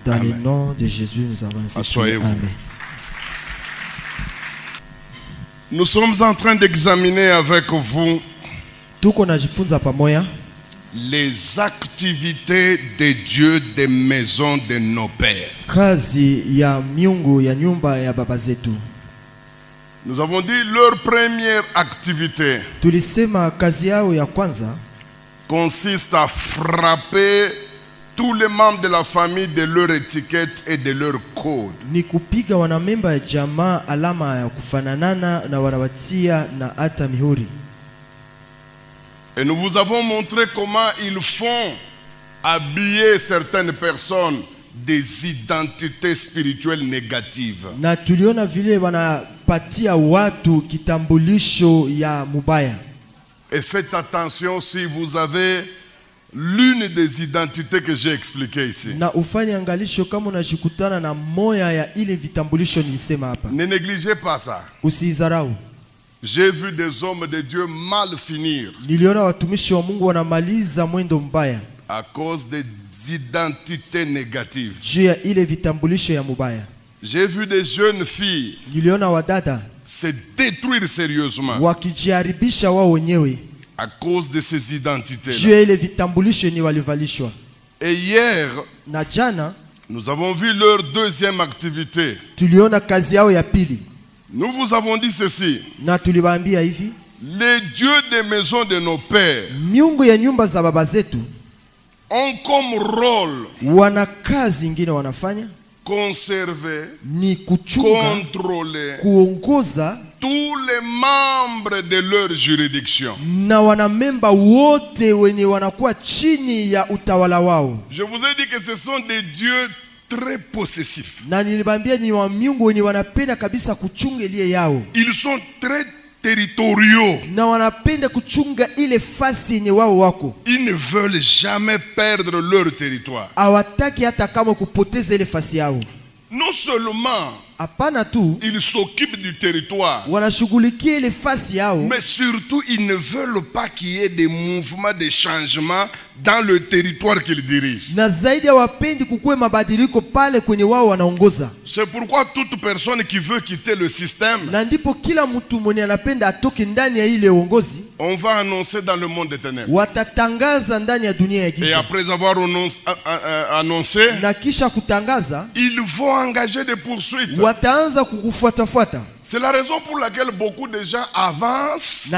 Dans le nom de Jésus, nous avons ainsi prié. Amen. Nous sommes en train d'examiner avec vous les activités de Dieu des maisons de nos pères. Nous avons dit leur première activité consiste à frapper tous les membres de la famille de leur étiquette et de leur code. Et nous vous avons montré comment ils font habiller certaines personnes des identités spirituelles négatives. Et faites attention si vous avez l'une des identités que j'ai expliquées ici. Ne négligez pas ça. J'ai vu des hommes de Dieu mal finir à cause des identités négatives. J'ai vu des jeunes filles se détruire sérieusement à cause de ces identités-là. Et hier, nous avons vu leur deuxième activité. Nous vous avons dit ceci. Les dieux des maisons de nos pères ont comme rôle conserver, contrôler tous les membres de leur juridiction. Je vous ai dit que ce sont des dieux très possessifs. Ils sont très territoriaux. Ils ne veulent jamais perdre leur territoire. Non seulement ils s'occupent du territoire, mais surtout ils ne veulent pas qu'il y ait des mouvements de changement dans le territoire qu'ils dirigent. C'est pourquoi toute personne qui veut quitter le système, on va annoncer dans le monde des ténèbres. Et après avoir annoncé, ils vont engager des poursuites. C'est la raison pour laquelle beaucoup de gens avancent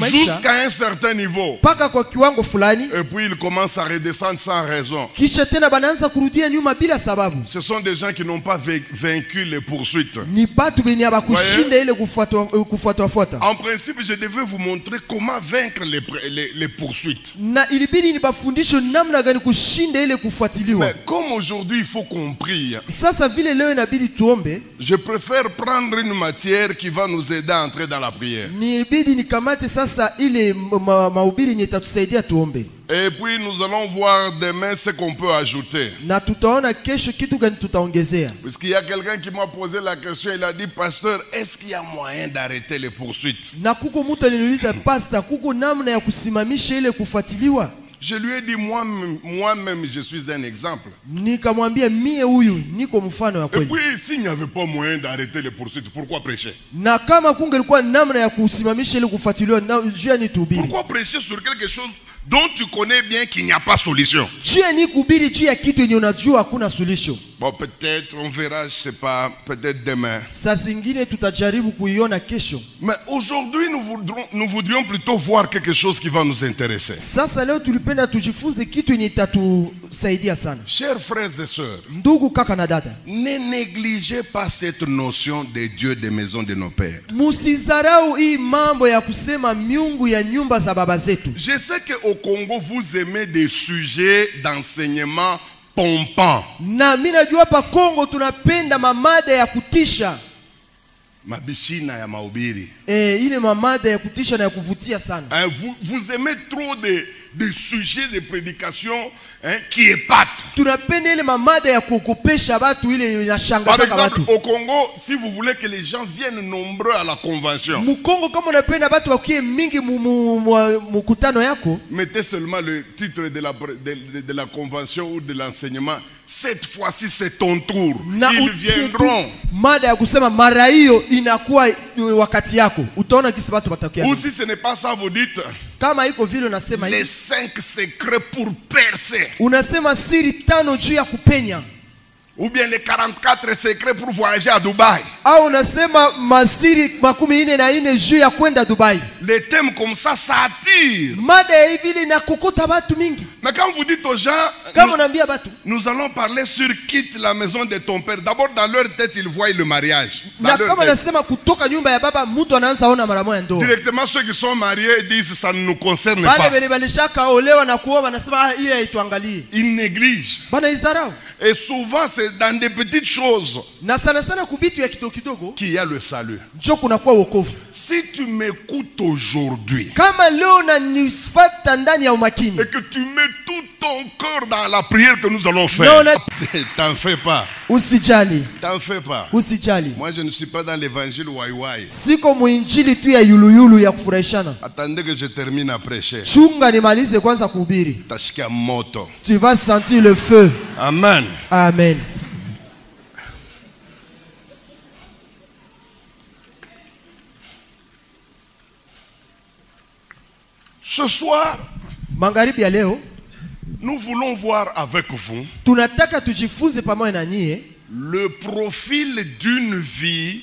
jusqu'à un certain niveau. Et puis ils commencent à redescendre sans raison. Ce sont des gens qui n'ont pas vaincu les poursuites. En principe, je devais vous montrer comment vaincre les poursuites. Mais comme aujourd'hui il faut qu'on prie, je préfère prendre une matière qui va nous aider à entrer dans la prière. Et puis nous allons voir demain ce qu'on peut ajouter. Puisqu'il y a quelqu'un qui m'a posé la question, il a dit: pasteur, est-ce qu'il y a moyen d'arrêter les poursuites? Je lui ai dit, moi-même, je suis un exemple. Et puis, s'il n'y avait pas moyen d'arrêter les poursuites, pourquoi prêcher? Pourquoi prêcher sur quelque chose dont tu connais bien qu'il n'y a pas de solution? Bon, peut-être, on verra, je ne sais pas, peut-être demain. Mais aujourd'hui, nous voudrions plutôt voir quelque chose qui va nous intéresser. Chers frères et sœurs, ne négligez pas cette notion des dieux des maisons de nos pères. Je sais qu'au Congo, vous aimez des sujets d'enseignement pompant. Mabishina ya mahubiri. Vous aimez trop des sujets de prédication qui épate. Par exemple, au Congo, si vous voulez que les gens viennent nombreux à la convention, mettez seulement le titre de la convention ou de l'enseignement. Cette fois-ci, c'est ton tour. Ils viendront. Ou si ce n'est pas ça, vous dites les 5 secrets pour percer. Ou bien les 44 secrets pour voyager à Dubaï. Les thèmes comme ça, ça attire. Mais quand vous dites aux gens, nous allons parler sur quitte la maison de ton père. D'abord, dans leur tête, ils voient le mariage. Directement, ceux qui sont mariés disent ça ne nous concerne pas. Ils négligent. Et souvent, c'est dans des petites choses qu'il y a le salut. Si tu m'écoutes aujourd'hui et que tu mets tout ton cœur dans la prière que nous allons faire, t'en fais pas. T'en fais pas. Moi, je ne suis pas dans l'évangile Wai-Wai. Attendez que je termine à prêcher. Tu vas sentir le feu. Amen. Amen. Ce soir, nous voulons voir avec vous le profil d'une vie.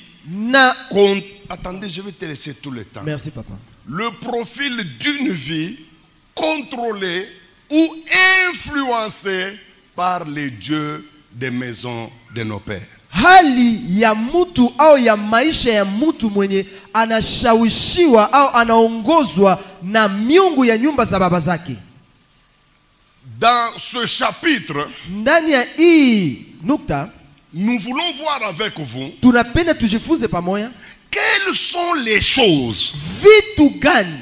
Attendez, je vais te laisser tout le temps. Merci, papa. Le profil d'une vie contrôlée ou influencée par les dieux des maisons de nos pères. Hali ya mutu au ya maisha ya mutu mwenye anashawishiwa au anaongozwa na miungu ya nyumba za baba zake. Dans ce chapitre, ndani ya hii nukta, nous voulons voir avec vous tunapenda tujifunze pamoja quelles sont les choses vitu gani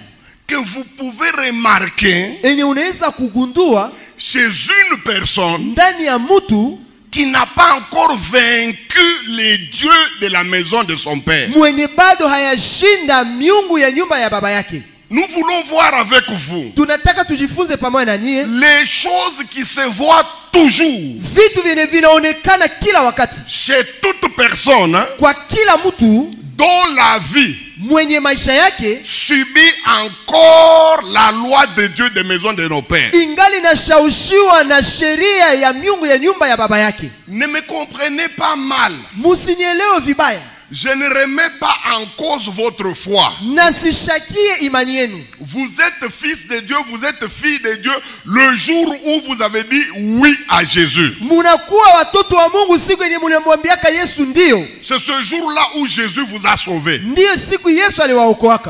que vous pouvez remarquer enye unaweza kugundua chez une personne ndani ya mutu qui n'a pas encore vaincu les dieux de la maison de son père. Mwenye bado hayashinda miungu ya nyumba ya baba yake. Nous voulons voir avec vous tunataka tujifunze pamoja na nyie les choses qui se voient toujours vitu vinaonekana kila wakati chez toute personne kwa kila mtu dont la vie mwenye maisha yake subit encore la loi de Dieu des maisons de nos pères. Ingali na shawishiwa na sheria ya miungu ya nyumba ya baba yake. Ne me comprenez pas mal. Musinielewe vibaya. Je ne remets pas en cause votre foi. Vous êtes fils de Dieu, vous êtes fille de Dieu le jour où vous avez dit oui à Jésus. C'est ce jour-là où Jésus vous a sauvé.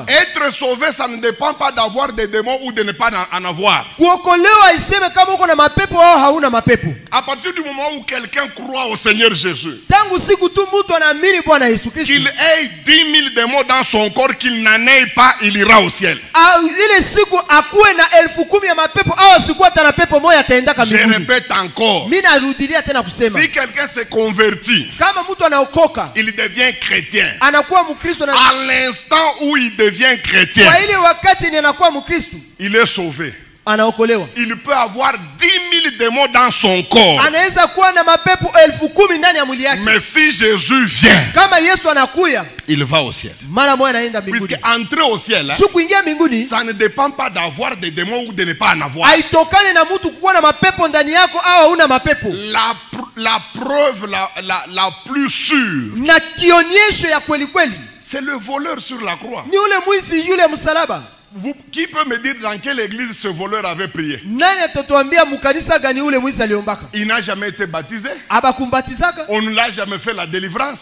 Être sauvé, ça ne dépend pas d'avoir des démons ou de ne pas en avoir. À partir du moment où quelqu'un croit au Seigneur Jésus, qu'il ait 10 000 démons dans son corps, qu'il n'en ait pas, il ira au ciel. Je répète encore. Si quelqu'un se convertit, il devient chrétien. À l'instant où il devient chrétien, il est sauvé. Il peut avoir 10 000 démons dans son corps. Mais si Jésus vient, il va au ciel. Puisque entrer au ciel, ça ne dépend pas d'avoir des démons ou de ne pas en avoir. La preuve la plus sûre, c'est le voleur sur la croix. Qui peut me dire dans quelle église ce voleur avait prié? Il n'a jamais été baptisé. On ne l'a jamais fait la délivrance.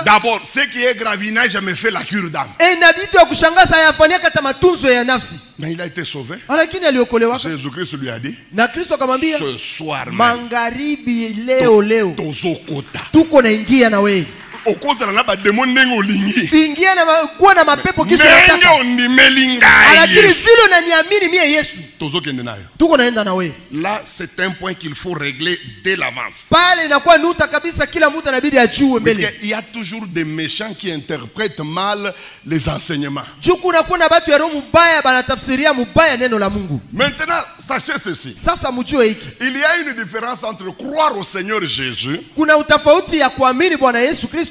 D'abord, ce qui est grave, il n'a jamais fait la cure d'âme. Mais il a été sauvé. Jésus-Christ lui a dit, ce soir même, au cause de la démon n'engolingi. Là, c'est un point qu'il faut régler dès l'avance. Parce qu'il y a toujours des méchants qui interprètent mal les enseignements. Maintenant, sachez ceci. Il y a une différence entre croire au Seigneur Jésus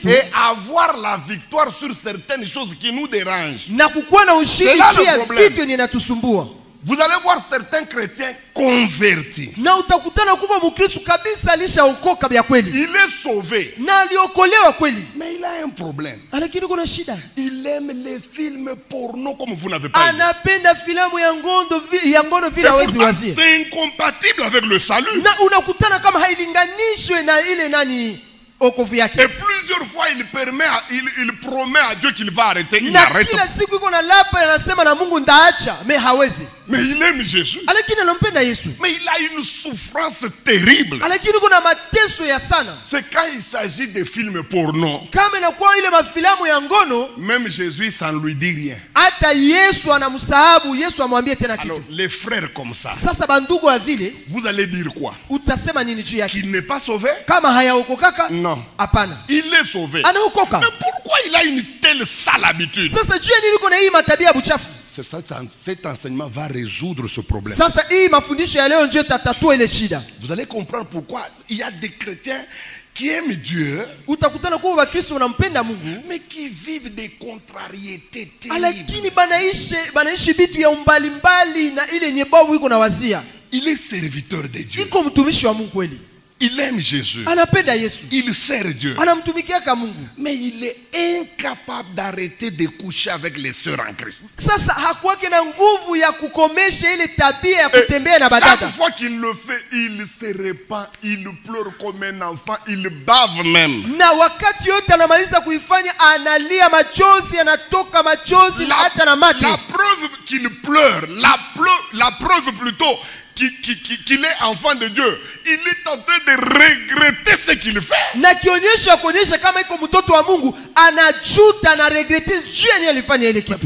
et avoir la victoire sur certaines choses qui nous dérangent. C'est là le problème. Vous allez voir certains chrétiens convertis. Il est sauvé. Mais il a un problème. Il aime les films porno comme vous n'avez pas idée. C'est incompatible avec le salut. Et plusieurs fois il promet à Dieu qu'il va arrêter. Il arrête. Mais il aime Jésus. Mais il a une souffrance terrible. C'est quand il s'agit de films porno. Même Jésus, ça ne lui dit rien. Alors les frères comme ça, vous allez dire quoi? Qu'il n'est pas sauvé? Non. Il est sauvé. Mais pourquoi il a une telle sale habitude? Cet enseignement va résoudre ce problème. Vous allez comprendre pourquoi il y a des chrétiens qui aiment Dieu, mais qui vivent des contrariétés terribles. Il est serviteur de Dieu. Il aime Jésus. Il sert Dieu. Mais il est incapable d'arrêter de coucher avec les sœurs en Christ. Chaque fois qu'il le fait, il se répand, il pleure comme un enfant, il bave même. La preuve qu'il pleure, la preuve plutôt qu'il est enfant de Dieu, il est en train de regretter ce qu'il fait. Mais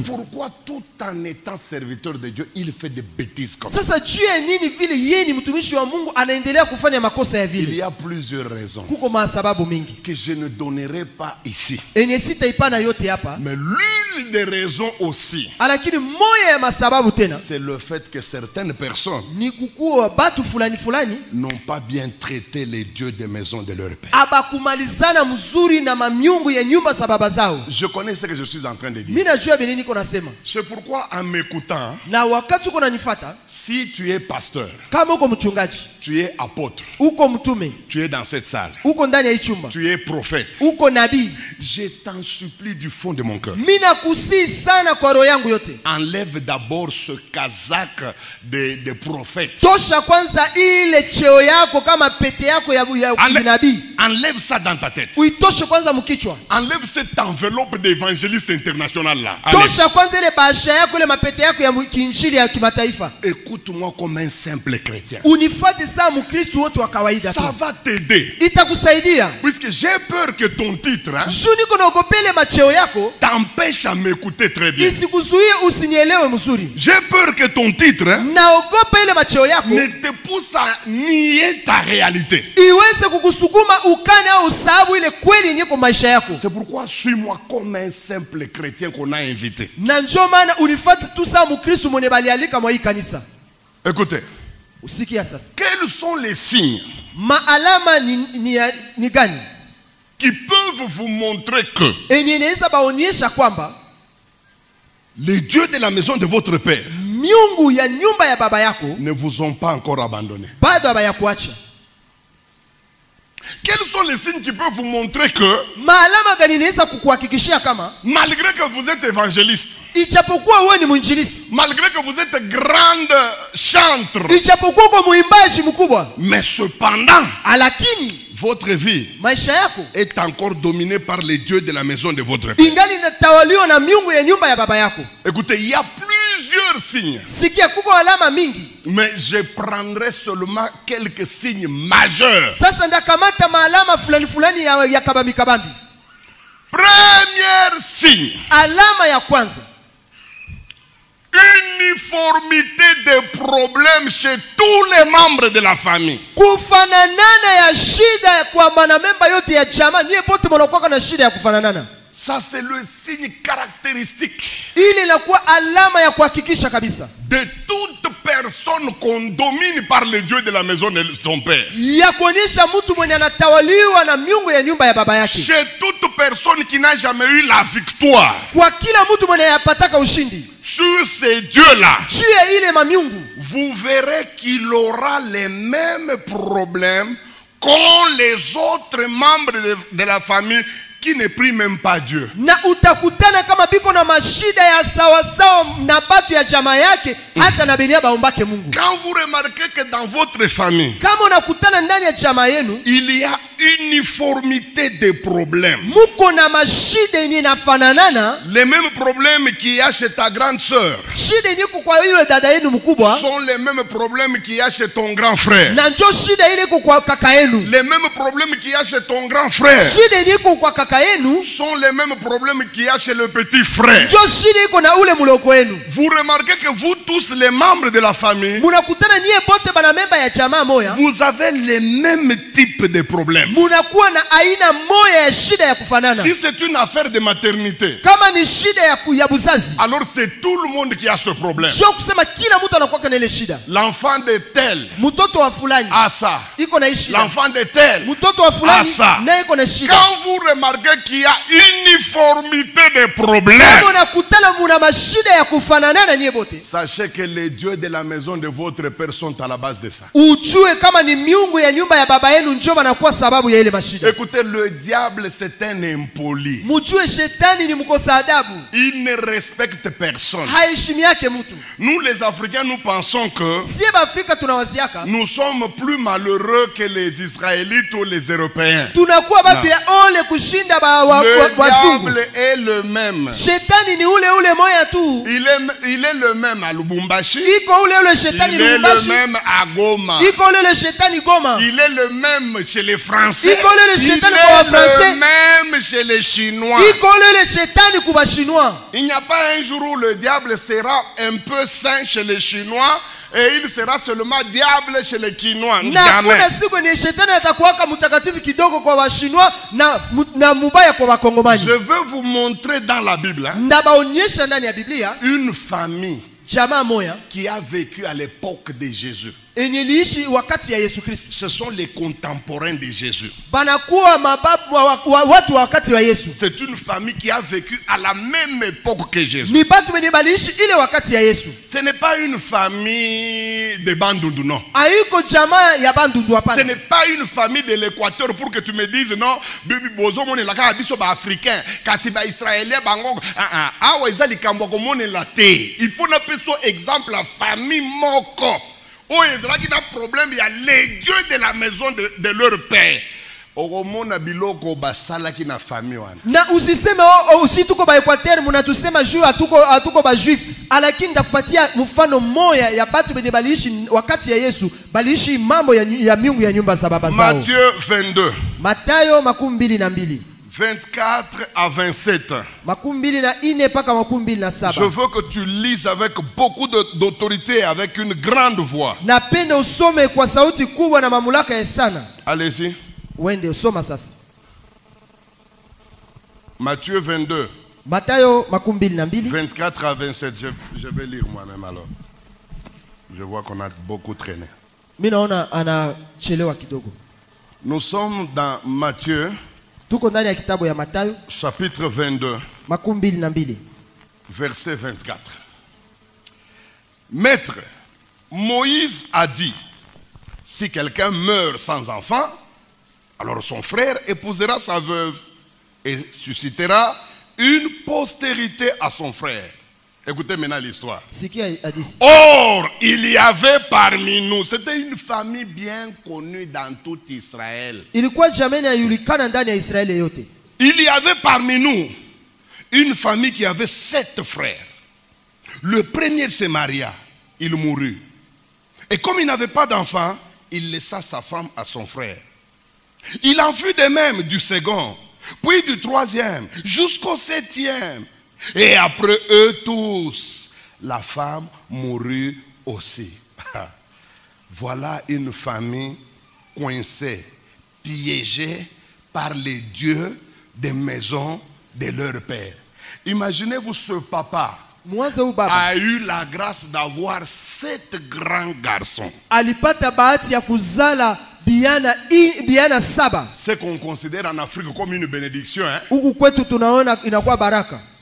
pourquoi tout en étant serviteur de Dieu, il fait des bêtises comme ça? Il y a plusieurs raisons que je ne donnerai pas ici. Mais l'une des raisons aussi, c'est le fait que certaines personnes n'ont pas bien traité les dieux des maisons de leur père. Je connais ce que je suis en train de dire. C'est pourquoi en m'écoutant, si tu es pasteur, tu es apôtre, tu es dans cette salle, tu es prophète, je t'en supplie du fond de mon cœur, enlève d'abord ce casaque de prophète. Enlève ça dans ta tête. Enlève cette enveloppe d'évangéliste international là. Écoute-moi comme un simple chrétien. Ça va t'aider. Puisque j'ai peur que ton titre t'empêche à m'écouter très bien. J'ai peur que ton titre ne te pousse à nier ta réalité. C'est pourquoi suis-moi comme un simple chrétien qu'on a invité. Écoutez, quels sont les signes qui peuvent vous montrer que les dieux de la maison de votre père ne vous ont pas encore abandonné? Quels sont les signes qui peuvent vous montrer que malgré que vous êtes évangéliste, malgré que vous êtes grande chantre, mais cependant votre vie est encore dominée par les dieux de la maison de votre père? Écoutez, il y a plusieurs signes, mais je prendrai seulement quelques signes majeurs. Premier signe, uniformité de problèmes chez tous les membres de la famille. Ça, c'est le signe caractéristique de toute personne qu'on domine par le Dieu de la maison de son père. Chez toute personne qui n'a jamais eu la victoire sur ces dieux-là, vous verrez qu'il aura les mêmes problèmes qu'ont les autres membres de la famille qui ne prie même pas Dieu. Quand vous remarquez que dans votre famille, il y a uniformité de problèmes, les mêmes problèmes qu'il y a chez ta grande sœur sont les mêmes problèmes qu'il y a chez ton grand frère. Les mêmes problèmes qu'il y a chez ton grand frère sont les mêmes problèmes qu'il y a chez le petit frère. Vous remarquez que vous tous les membres de la famille, vous avez les mêmes types de problèmes. Si c'est une affaire de maternité, alors c'est tout le monde qui a ce problème. L'enfant de tel a ça. L'enfant de tel a ça. Quand vous remarquez qu'il y a uniformité de problèmes, sachez que les dieux de la maison de votre père sont à la base de ça. Écoutez, le diable c'est un impoli. Il ne respecte personne. Nous les Africains, nous pensons que nous sommes plus malheureux que les Israélites ou les Européens. Le diable est le même. Il est le même à Lubumbashi. Il est le même à Goma. Il est le même chez les Français. Il est le même chez les Chinois. Il n'y a pas un jour où le diable sera un peu saint chez les Chinois et il sera seulement diable chez les Quinois. Jamais. Je veux vous montrer dans la Bible une famille qui a vécu à l'époque de Jésus. Ce sont les contemporains de Jésus. C'est une famille qui a vécu à la même époque que Jésus. Ce n'est pas une famille de Bandundu, non. Ce n'est pas une famille de l'Équateur pour que tu me dises non, il faut n'appeler ça exemple la famille moko. Oh, il y a un problème, il y a les dieux de la maison de leur père. Na usiseme usi tuko ba Equateur munatusema juu atuko ba juif, lakini nitakupatia mfano moja ya batu benye baliishi wakati ya Yesu, baliishi mambo ya miungu ya nyumba za baba zao. Matthieu 22. Mathayo 22. 24 à 27. Je veux que tu lises avec beaucoup d'autorité, avec une grande voix. Allez-y. Matthieu 22. 24 à 27. Je vais lire moi-même alors. Je vois qu'on a beaucoup traîné. Nous sommes dans Matthieu. Chapitre 22, verset 24. Maître, Moïse a dit, si quelqu'un meurt sans enfant, alors son frère épousera sa veuve et suscitera une postérité à son frère. Écoutez maintenant l'histoire. Or, il y avait parmi nous, c'était une famille bien connue dans tout Israël. Il y avait parmi nous une famille qui avait 7 frères. Le premier se maria, il mourut. Et comme il n'avait pas d'enfant, il laissa sa femme à son frère. Il en fut de même du second, puis du troisième, jusqu'au 7e. Et après eux tous, la femme mourut aussi. Voilà une famille coincée, piégée par les dieux des maisons de leur père. Imaginez-vous, ce papa a eu la grâce d'avoir 7 grands garçons. C'est qu'on considère en Afrique comme une bénédiction. Hein?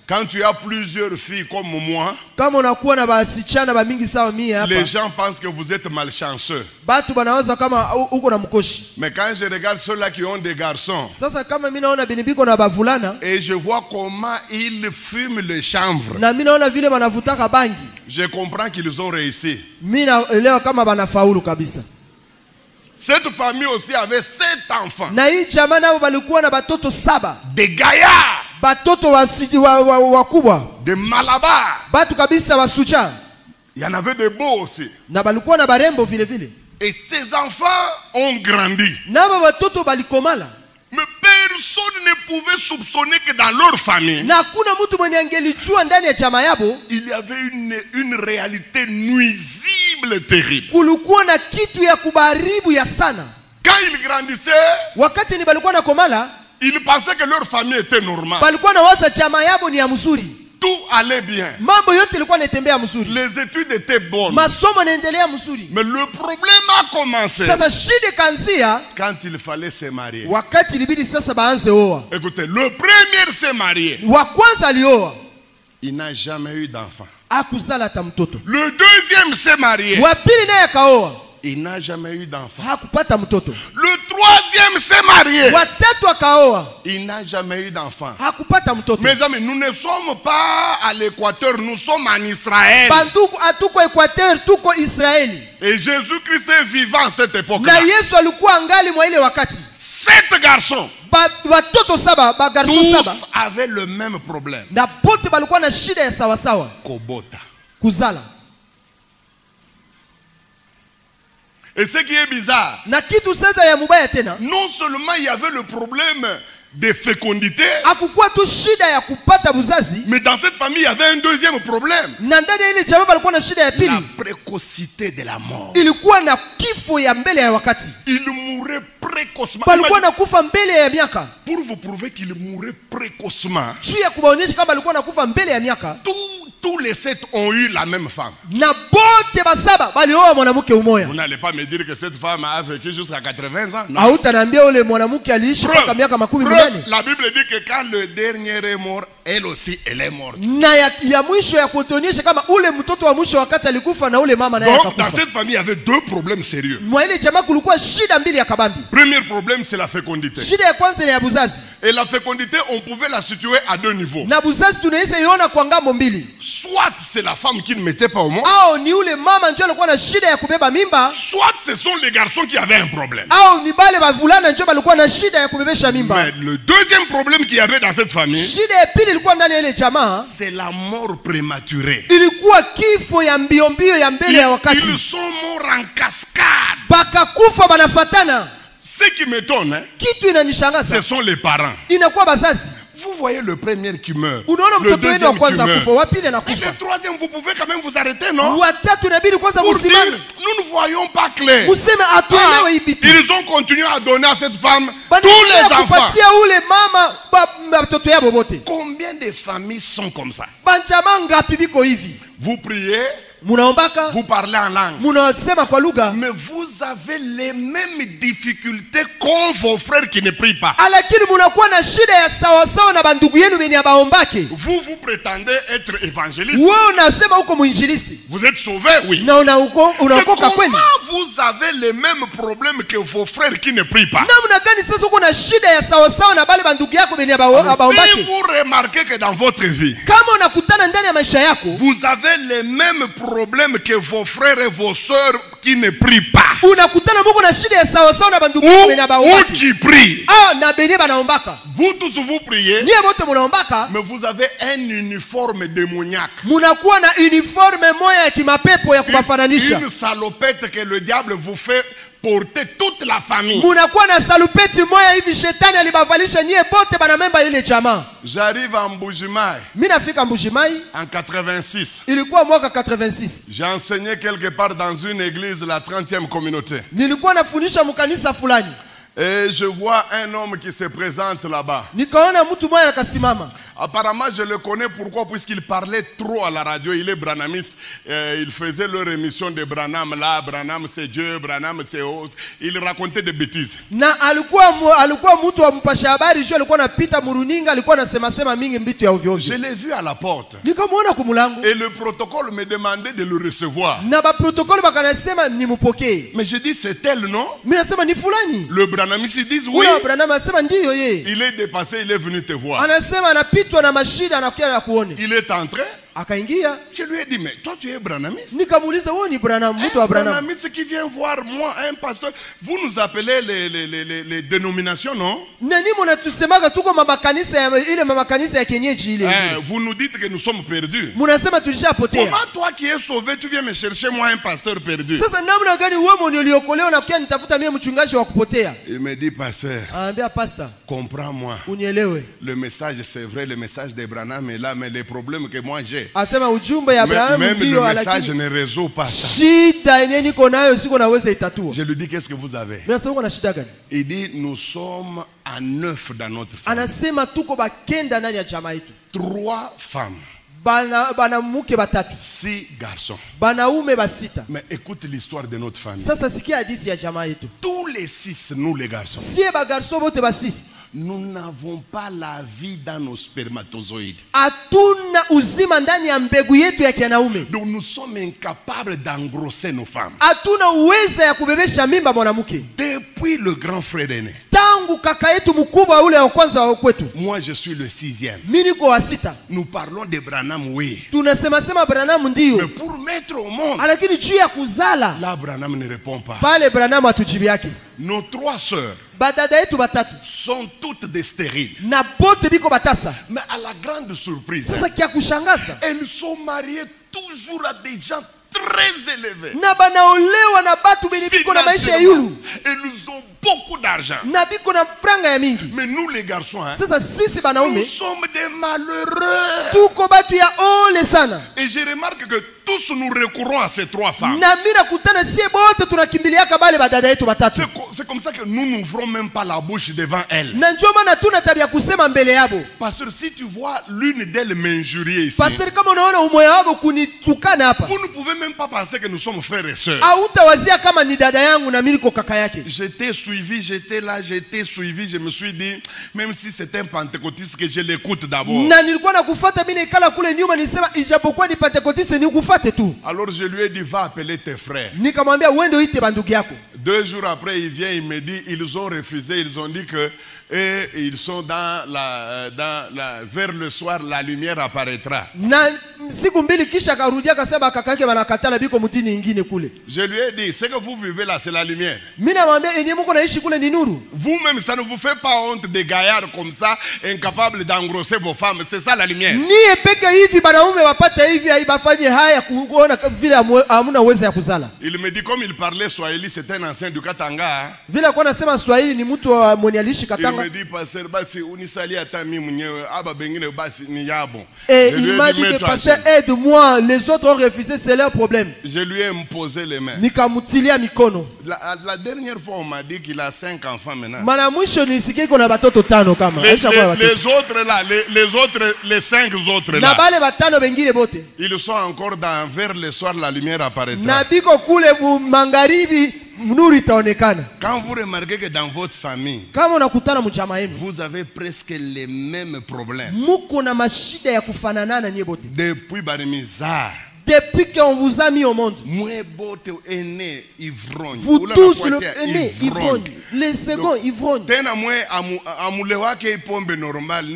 Quand tu as plusieurs filles comme moi, les gens pensent que vous êtes malchanceux. Mais quand je regarde ceux-là qui ont des garçons, et je vois comment ils fument le chanvre, je comprends qu'ils ont réussi. Cette famille aussi avait 7 enfants. Des gaillards. Des malabars. Il y en avait des beaux aussi. Et ces enfants ont grandi. Mais personne ne pouvait soupçonner que dans leur famille, il y avait une réalité nuisible terrible. Quand ils grandissaient, ils pensaient que leur famille était normale. Tout allait bien. Les études étaient bonnes. Mais le problème a commencé quand il fallait se marier. Écoutez, le premier s'est marié. Il n'a jamais eu d'enfant. Le deuxième s'est marié. Il n'a jamais eu d'enfant. Le troisième s'est marié. Il n'a jamais eu d'enfant. Mes amis, nous ne sommes pas à l'Équateur, nous sommes en Israël. Et Jésus-Christ est vivant à cette époque-là. 7 garçons. Tous avaient le même problème. Kobota. Et ce qui est bizarre, non seulement il y avait le problème de fécondité, mais dans cette famille il y avait un deuxième problème, la précocité de la mort. Il mourait précocement. Pour vous prouver qu'il mourait précocement, tous les 7 ont eu la même femme. Vous n'allez pas me dire que cette femme a vécu jusqu'à 80 ans. Non. Preuve, la Bible dit que quand le dernier est mort, elle aussi elle est morte. Donc dans cette famille il y avait 2 problèmes sérieux. Premier problème, c'est la fécondité. Et la fécondité, on pouvait la situer à 2 niveaux. Soit c'est la femme qui ne mettait pas au monde, soit ce sont les garçons qui avaient un problème. Mais le deuxième problème qu'il y avait dans cette famille, c'est la mort prématurée. Ils sont morts en cascade. Ce qui m'étonne, hein, ce sont les parents. Vous voyez le premier qui meurt, le deuxième qui meurt, et le troisième, vous pouvez quand même vous arrêter, non? Pour dire, nous ne voyons pas clair. Ils ont continué à donner à cette femme tous les enfants. Combien de familles sont comme ça? Vous priez, vous parlez en langue, mais vous avez les mêmes difficultés qu'ont vos frères qui ne prient pas. Vous prétendez être évangéliste. Vous êtes sauvés, oui. Mais comment vous avez les mêmes problèmes que vos frères qui ne prient pas? Si vous remarquez que dans votre vie, vous avez les mêmes problème que vos frères et vos sœurs qui ne prient pas, ou qui prient. Vous tous vous priez, mais vous avez un uniforme démoniaque, une salopette que le diable vous fait porter toute la famille. J'arrive à Mbujimai en 86. J'ai enseigné quelque part dans une église, la 30e communauté. Et je vois un homme qui se présente là-bas. Apparemment, je le connais. Pourquoi? Puisqu'il parlait trop à la radio. Il est branamiste. Il faisait leur émission de Branham là. Branham c'est Dieu, Branham c'est Ose. Il racontait des bêtises. Je l'ai vu à la porte. Et le protocole me demandait de le recevoir. Mais je dis, c'est elle, non? Le branamiste dit oui. Il est dépassé, il est venu te voir. Il est entré. Je lui ai dit, mais toi tu es branamiste. Un branamiste qui vient voir moi, un pasteur. Vous nous appelez les dénominations, non? Vous nous dites que nous sommes perdus. Comment toi qui es sauvé, tu viens me chercher moi un pasteur perdu? Il me dit, pasteur, comprends-moi. Le message c'est vrai, le message d'Abraham est là, mais les problèmes que moi j'ai, même le message ne résout pas ça. Je lui dis, qu'est-ce que vous avez? Il dit, nous sommes à 9 dans notre famille. 3 femmes. 6 garçons. Mais écoute l'histoire de notre famille. Tous les 6, nous les garçons, nous n'avons pas la vie dans nos spermatozoïdes. Donc nous sommes incapables d'engrosser nos femmes. Depuis le grand frère aîné. Moi je suis le 6e. Nous parlons de Branham, oui. Mais pour mettre au monde, là Branham ne répond pas. Nos 3 sœurs sont toutes des stériles. Mais à la grande surprise, elles sont mariées toujours à des gens très élevés. Elles ont beaucoup d'argent. Mais nous les garçons, nous sommes des malheureux. Et je remarque que tous nous recourons à ces 3 femmes. C'est comme ça que nous n'ouvrons même pas la bouche devant elles. Parce que si tu vois l'une d'elles m'injurier ici, vous ne pouvez même pas penser que nous sommes frères et sœurs. J'étais suivi, j'étais là, j'étais suivi. Je me suis dit, même si c'est un pentecôtiste, que je l'écoute d'abord. Alors je lui ai dit, va appeler tes frères. 2 jours après, il vient, il me dit, ils ont refusé, ils ont dit que ils sont vers le soir, la lumière apparaîtra. Je lui ai dit, ce que vous vivez là, c'est la lumière. Vous-même, ça ne vous fait pas honte de gaillards comme ça, incapables d'engrosser vos femmes. C'est ça la lumière. Il me dit, comme il parlait Swahili, c'était un ancien du Katanga. Il me dit, pasteur, basi unisali atami mwenyewe aba bengine basi ni yabo. Et il m'a dit que pasteur, aide-moi, les autres ont refusé, c'est leur problème. Je lui ai imposé les mains. La dernière fois on m'a dit qu'il a 5 enfants maintenant. Les autres là, les 5 autres là, ils sont encore vers le soir, la lumière apparaîtra. Quand vous remarquez que dans votre famille, vous avez presque les mêmes problèmes. Depuis Barimizar, depuis qu'on vous a mis au monde, vous tous le aîné ivrogne, les seconds ivrognes.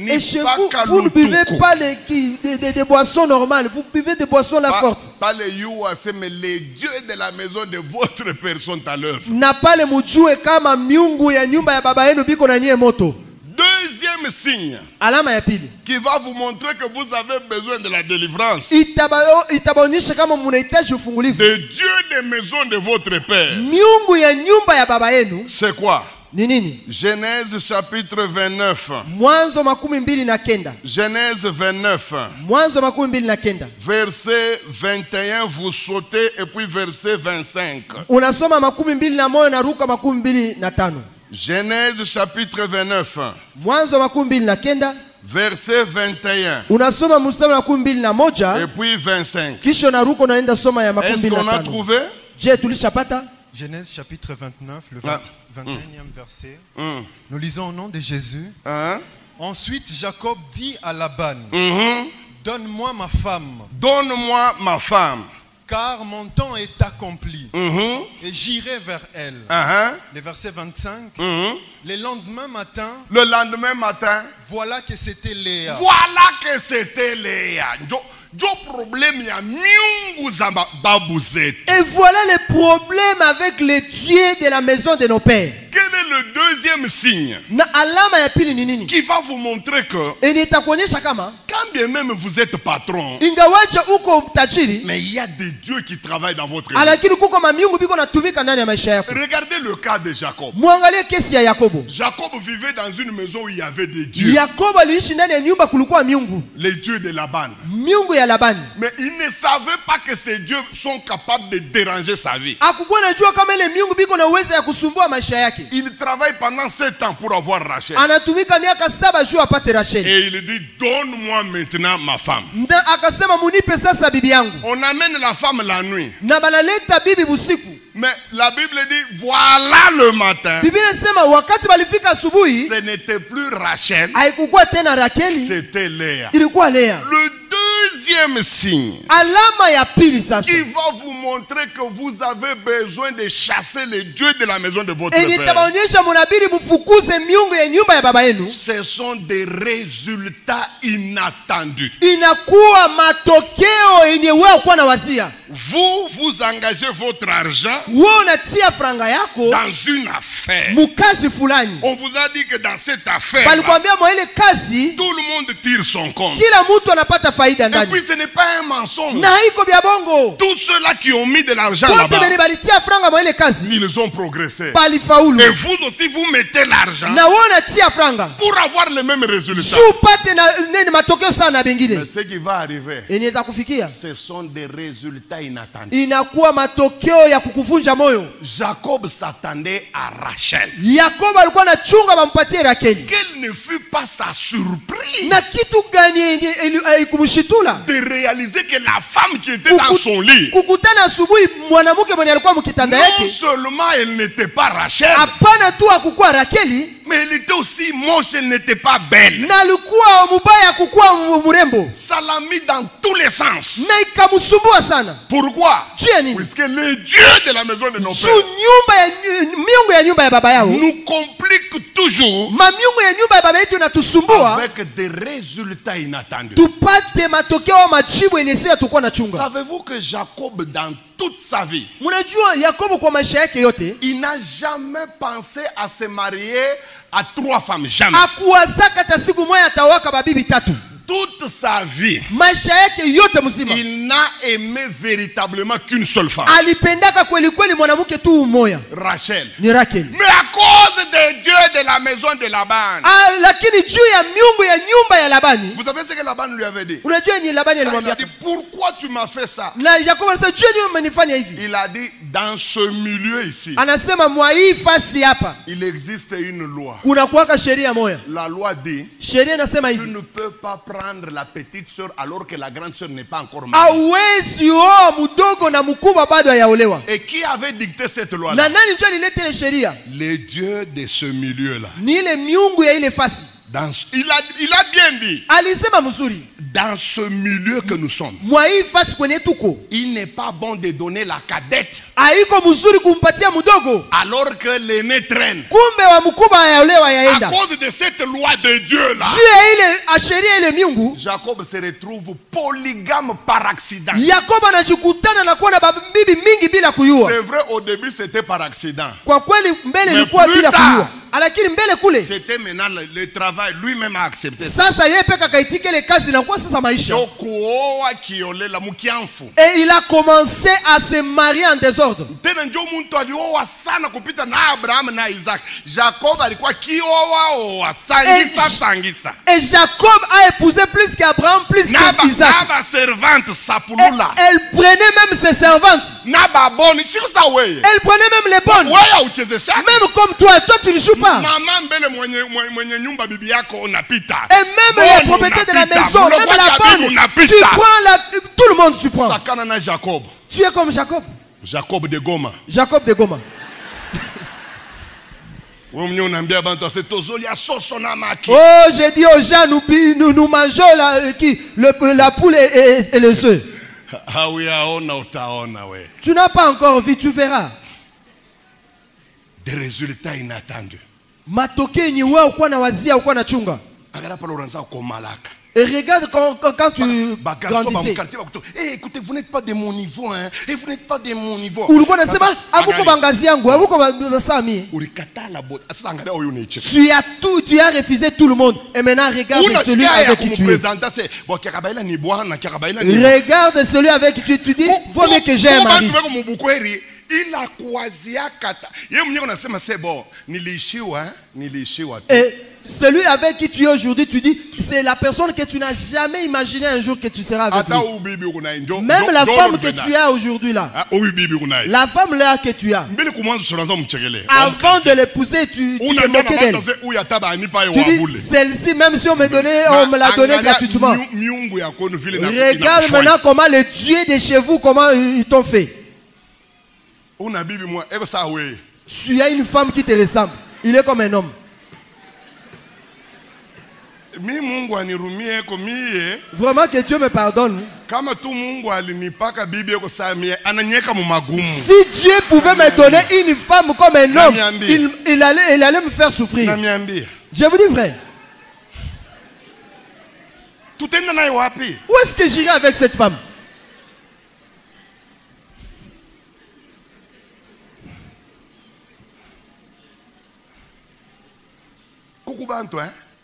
Et chez vous, vous ne buvez pas des boissons normales, vous buvez des boissons la forte. Pas les youa, mais les dieux de la maison de votre personne à l'œuvre. Na pas les mujue kama miungu ya nyumba ya baba yenu biko na nyie moto. Deuxième deuxième signe alama ya pili qui va vous montrer que vous avez besoin de la délivrance. itabaonyesha kama mnahitaji ufungulivu. De Dieu des maisons de votre père. Miungu ya nyumba ya baba yenu. C'est quoi? Ni nini? Genèse chapitre 29. Mwanzo 29. Genèse 29. Mwanzo 29. Verset 21, vous sautez et puis verset 25. Unasoma 21 na ruka 25. Genèse chapitre 29. Mwanzo 29. Verset 21. Unasoma mstari wa 21 et puis 25. Kisha na ruka unaenda soma ya 25. Est-ce qu'on a trouvé? Je tulishapata? Genèse chapitre 29, le 21e verset. Nous lisons au nom de Jésus. Ensuite, Jacob dit à Laban, donne-moi ma femme. Donne-moi ma femme. Car mon temps est accompli. Et j'irai vers elle. Le verset 25. Le lendemain matin. Voilà que c'était Léa. Voilà que c'était Léa. Problème, il y a et voilà le problème avec les dieux de la maison de nos pères. Quel est le deuxième signe qui va vous montrer que quand bien même vous êtes patron, mais il y a des dieux qui travaillent dans votre vie. Regardez le cas de Jacob. Jacob vivait dans une maison où il y avait des dieux. Les dieux de Laban. Mais il ne savait pas que ces dieux sont capables de déranger sa vie. Il travaille pendant 7 ans pour avoir Rachel. Et il dit, donne-moi maintenant ma femme. On amène la femme la nuit. Mais la Bible dit, voilà le matin. Ce n'était plus Rachel. C'était Léa. Le deuxième signe qui va vous montrer que vous avez besoin de chasser les dieux de la maison de votre père. Ce sont des résultats inattendus. Vous engagez votre argent dans une affaire. On vous a dit que dans cette affaire, tout le monde tire son compte. Et puis ce n'est pas un mensonge. Tous ceux-là qui ont mis de l'argent là-bas, ils ont progressé. Et vous aussi, vous mettez l'argent pour avoir le même résultat. Mais ce qui va arriver, ce sont des résultats inattendus. Jacob s'attendait à Rachel. Quelle ne fut pas sa surprise de réaliser que la femme qui était dans son lit, non seulement elle n'était pas Rachel, mais elle était aussi moche, elle n'était pas belle. Ça l'a mis dans tous les sens. Pourquoi? Puisque les dieux de la maison de nos pères nous compliquent toujours avec des résultats inattendus. Savez-vous que Jacob, dans toute sa vie, il n'a jamais pensé à se marier à 3 femmes. Jamais. Toute sa vie, il n'a aimé véritablement qu'une seule femme, Rachel. Mais à cause des dieux de la maison de Laban, vous savez ce que Laban lui avait dit? Il a dit, pourquoi tu m'as fait ça? Il a dit, dans ce milieu ici, il existe une loi. La loi dit, tu ne peux pas prendre la petite soeur alors que la grande soeur n'est pas encore mariée. Et qui avait dicté cette loi-là? Les dieux de ce milieu-là. Il a bien dit, dans ce milieu que nous sommes, il n'est pas bon de donner la cadette à Alors que l'aîné traîne. À cause de cette loi de Dieu là, Jacob se retrouve polygame par accident. C'est vrai, au début c'était par accident. Mais plus tard, c'était maintenant le travail, lui-même a accepté ça. Et il a commencé à se marier en désordre. Et Jacob a épousé plus qu'Abraham, plus qu'Isaac. Elle prenait même ses servantes. Elle prenait même les bonnes. Même comme toi tu ne joues pas. Et même les propriétaires de la maison, même la bonne, tu prends tout le monde tu prends. Tu es comme Jacob. Jacob de Goma. Jacob de Goma. Oh, j'ai dit aux gens, nous mangeons la poule et les œufs. Tu n'as pas encore vu, tu verras. Des résultats inattendus. Et regarde quand tu grandissais. Hey, écoutez, vous n'êtes pas de mon niveau, hein? Et vous n'êtes pas de mon niveau. Tu as refusé tout le monde. Et maintenant regarde celui avec qui tu es. Regarde celui avec qui tu es. Tu dis, vaut mieux que j'ai un mari. Il a croisé à Kata. C'est bon. Et celui avec qui tu es aujourd'hui, tu dis, c'est la personne que tu n'as jamais imaginé un jour que tu seras avec lui. Même la femme que tu as aujourd'hui là. La femme là que tu as. Avant de l'épouser, tu te moquais d'elle. Tu dis, celle-ci, même si on me l'a donnée gratuitement. Regarde maintenant comment les dieux de chez vous, comment ils t'ont fait. Tu as une femme qui te ressemble. Il est comme un homme. Vraiment que Dieu me pardonne. Si Dieu pouvait me donner une femme comme un homme, il allait me faire souffrir. Je vous dis vrai. Où est-ce que j'irai avec cette femme?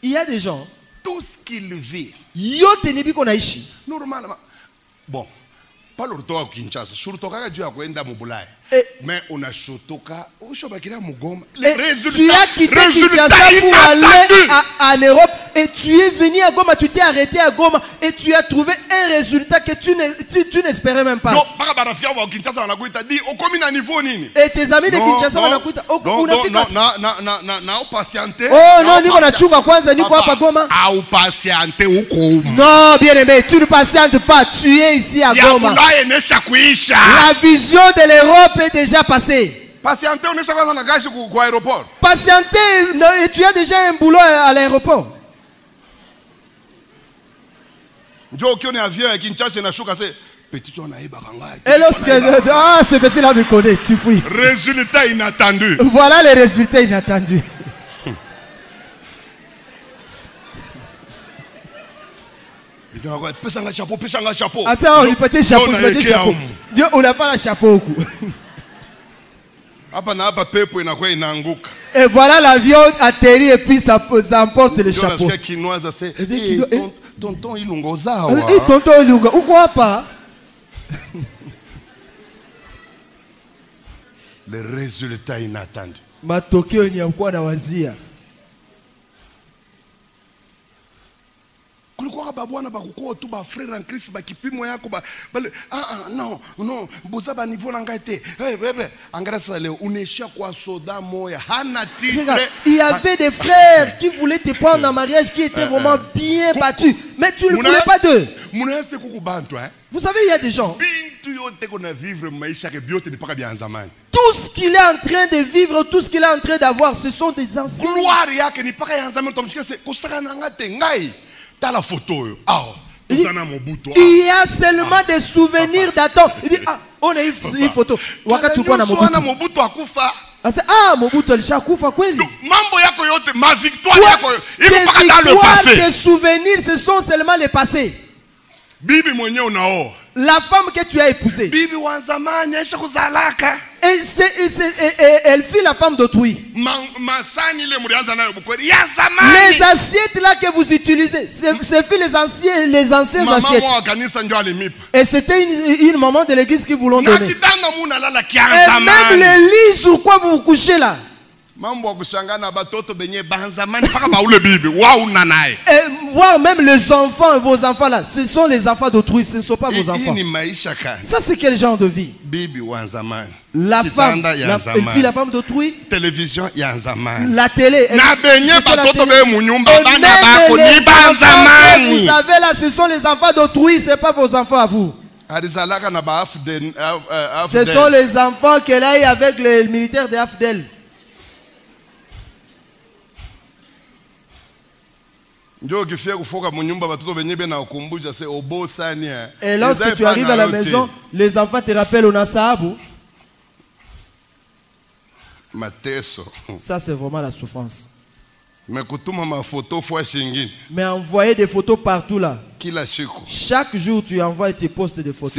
Il y a des gens, tout ce qu'ils vivent, normalement, bon, pas le retour à Kinshasa, mais on a chotoka, tu as quitté Kinshasa pour aller en Europe et tu es venu à Goma, tu t'es arrêté à Goma et tu as trouvé un résultat que tu n'espérais même pas. Et tes amis de Kinshasa wanakuita unafika. Oh non, niko na chunga kwanza, niko hapa Goma. Non, bien aimé, tu ne patientes pas, tu es ici à Goma. La vision de l'Europe est déjà passée. Patienter, et tu as déjà un boulot à l'aéroport. Et lorsque ce petit là me connaît, tu fouilles. Résultat inattendu. Voilà les résultats inattendus. Attends, il peut chapeau. Dieu, on n'a pas le chapeau. Et voilà l'avion atterrit et puis ça emporte le chapeau. Tonton Ilungoza. Tonton Ilunga, ou quoi pas? Le résultat inattendu. Matokeo nyakuwa na wazia. Kulikuwa babwana bakuko tu ba frère en Christ ba kipimo yako ba non boza ba niveau na ngaite angrasa leo unaishia kwa soda moya hana titre. Il y avait des frères qui voulaient te prendre en mariage qui étaient vraiment bien battus, mais tu ne voulais pas d'eux. Vous savez, il y a des gens, tout ce qu'il est en train de vivre, tout ce qu'il est en train d'avoir, ce sont des anciens. T'as la photo. Il y a seulement des souvenirs d'Adam. Il dit, ah, on a une photo. Wakati kwa na Mobutu. Ah, Mobutu alishakufa kweli. Mambo yako yote, ma victoire yako iko paka dans le passé. Tes souvenirs, ce sont seulement les passés. Bibi mwenyewe unao. La femme que tu as épousée. Bibi wa zamani aisha kuzalaka. Elle fit la femme d'autrui. Les assiettes là que vous utilisez, c'est fait les anciens assiettes. Et c'était une maman de l'église qui vous l'ont donné. Et même le lit sur quoi vous vous couchez là. Et voir même les enfants, vos enfants là, ce sont les enfants d'autrui, ce ne sont pas vos enfants. Ça c'est quel genre de vie? La femme, elle fit la femme d'autrui. Télévision, la télé. Vous savez là, ce sont les enfants d'autrui, ce n'est pas vos enfants à vous. Ce sont les enfants qu'elle a eu avec les militaires de AFDEL. Et lorsque tu arrives à la maison, les enfants te rappellent au Nassaabu. Ça c'est vraiment la souffrance. Mais envoyer des photos partout là. Chaque jour tu envoies et tu postes des photos.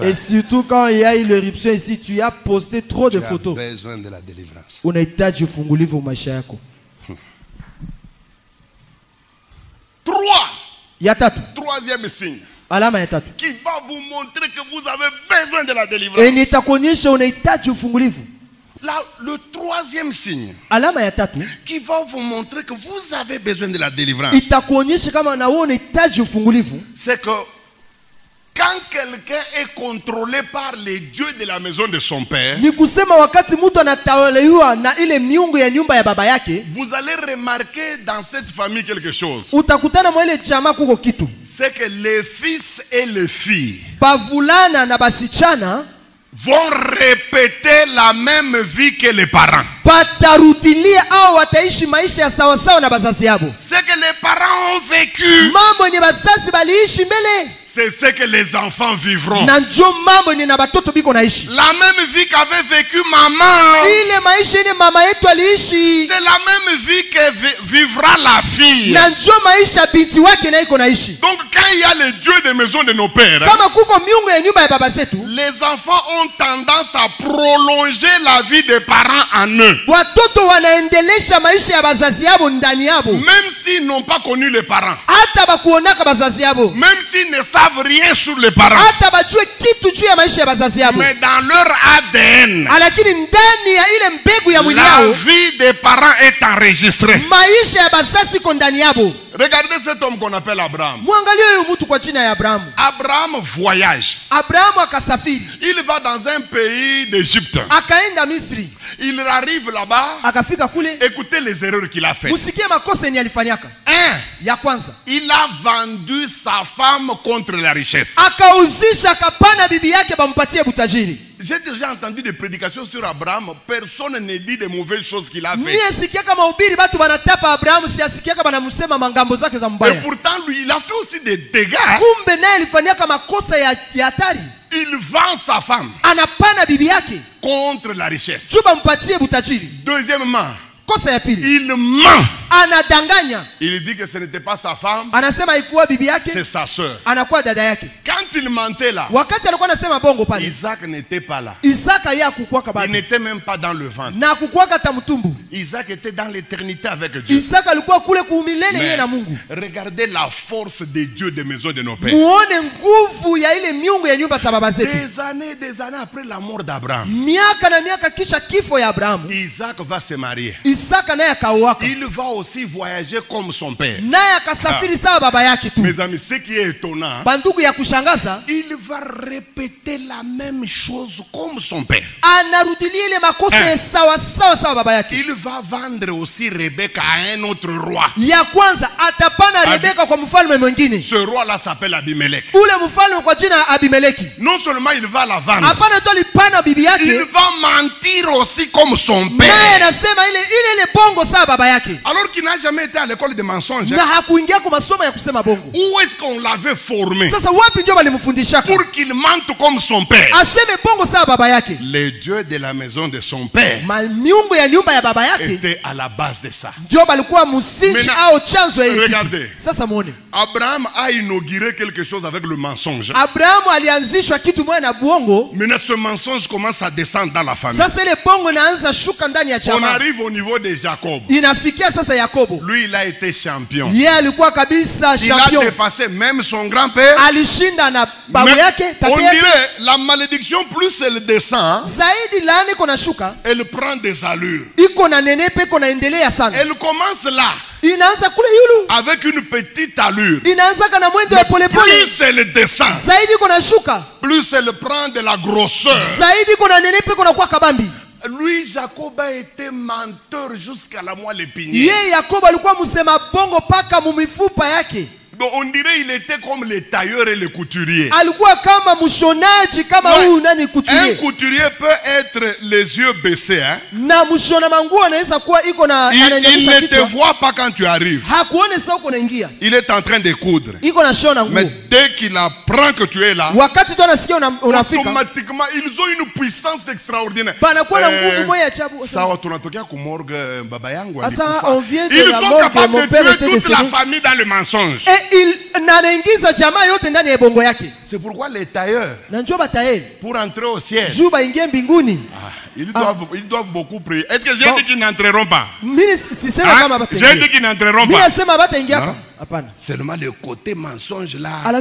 Et surtout quand il y a eu l'éruption ici, tu as posté trop de photos. Unahitaji ufungulivu maisha yako. 3. Troisième signe. Qui va vous montrer que vous avez besoin de la délivrance. Là, le troisième signe. Qui va vous montrer que vous avez besoin de la délivrance. C'est que quand quelqu'un est contrôlé par les dieux de la maison de son père, vous allez remarquer dans cette famille quelque chose. C'est que les fils et les filles vont répéter la même vie que les parents. C'est que les parents ont vécu. C'est ce que les enfants vivront. La même vie qu'avait vécu maman. C'est la même vie que vivra la fille. Donc quand il y a les dieux des maisons de nos pères, les enfants ont tendance à prolonger la vie des parents en eux. Même s'ils n'ont pas connu les parents. Même s'ils ne savent rien sur les parents. Mais dans leur ADN, la vie des parents est enregistrée. Regardez cet homme qu'on appelle Abraham. Abraham voyage. Il va dans un pays d'Égypte. Il arrive là-bas. Écoutez les erreurs qu'il a faites. Il a vendu sa femme contre la richesse. J'ai déjà entendu des prédications sur Abraham. Personne ne dit de mauvaises choses qu'il a fait. Et pourtant, lui, il a fait aussi des dégâts. Il vend sa femme contre la richesse. Deuxièmement, il ment. Il dit que ce n'était pas sa femme, c'est sa soeur. Quand il mentait là, Isaac n'était pas là. Il n'était même pas dans le ventre. Isaac était dans l'éternité avec Dieu. Mais regardez la force des dieux des maisons de nos pères. Des années après la mort d'Abraham, Isaac va se marier. Il va aussi voyager comme son père. Mes amis, ce qui est étonnant, il va répéter la même chose comme son père. Il va vendre aussi Rebecca à un autre roi. Ce roi là s'appelle Abimelech. Non seulement il va la vendre, il va mentir aussi comme son père. Alors qui n'a jamais été à l'école des mensonges. Na hakuingia kwa masomo ya kusema bongo. Où est-ce qu'on l'avait formé? Sasa wapi ndio walimfundishaka? Pour qu'il mente comme son père. Aseme bongo sawa baba yake. Les dieux de la maison de son père. Miungu ya nyumba ya baba yake était à la base de ça. Ndio balikuwa msingi au chanzo ya. Regardez. Sasa muone. Abraham a inauguré quelque chose avec le mensonge. Abraham alianzishwa kitu moja na buongo. Maintenant ce mensonge commence à descendre dans la famille. Sasa ile bongo inaanza shuka ndani ya jamaa. On arrive au niveau de Jacob. Inafikia sasa Yakobo. Lui il a été champion. Yeye alikuwa kabisa champion. Il a dépassé même son grand-père. Alishinda na babu yake, on dirait la malédiction plus elle descend. Zaidi laani iko na shuka. Elle prend des allures. Iko na nenepe, iko naendelea sana. Elle commence là. Inaanza kule yulu. Avec une petite allure. Inaanza kana mwendo ya pole pole. Plus elle descend. Zaidi iko na shuka. Plus elle prend de la grosseur. Zaidi iko na nenepe, iko na kwa kabambi. Lui, Jacob a été menteur jusqu'à la moelle épinière. Yeye Yakobo alikuwa msema bongo paka mumifupa yake. Donc on dirait il était comme les tailleurs et les couturiers. Alikuwa kama mshonaji kama huyu nani couturier. Un couturier peut être les yeux baissés, hein. Na mshona manguo anaweza kuwa iko na il ne te voit pas quand tu arrives. Hakuone sasa uko naingia. Il est en train de coudre. Iko na shona nguo. Mais dès qu'il apprend que tu es là, wakati tu anasikia unafika, automatiquement ils ont une puissance extraordinaire. Banakuwa na nguvu moja ya ajabu. Sawa tunatokea ku morgue baba yangu alikufa. Ils sont capables de tuer toute la famille dans le mensonge. C'est pourquoi les tailleurs, pour entrer au ciel, ils doivent beaucoup prier. Est-ce que j'ai dit qu'ils n'entreront pas? J'ai dit qu'ils n'entreront pas. Seulement le côté mensonge là.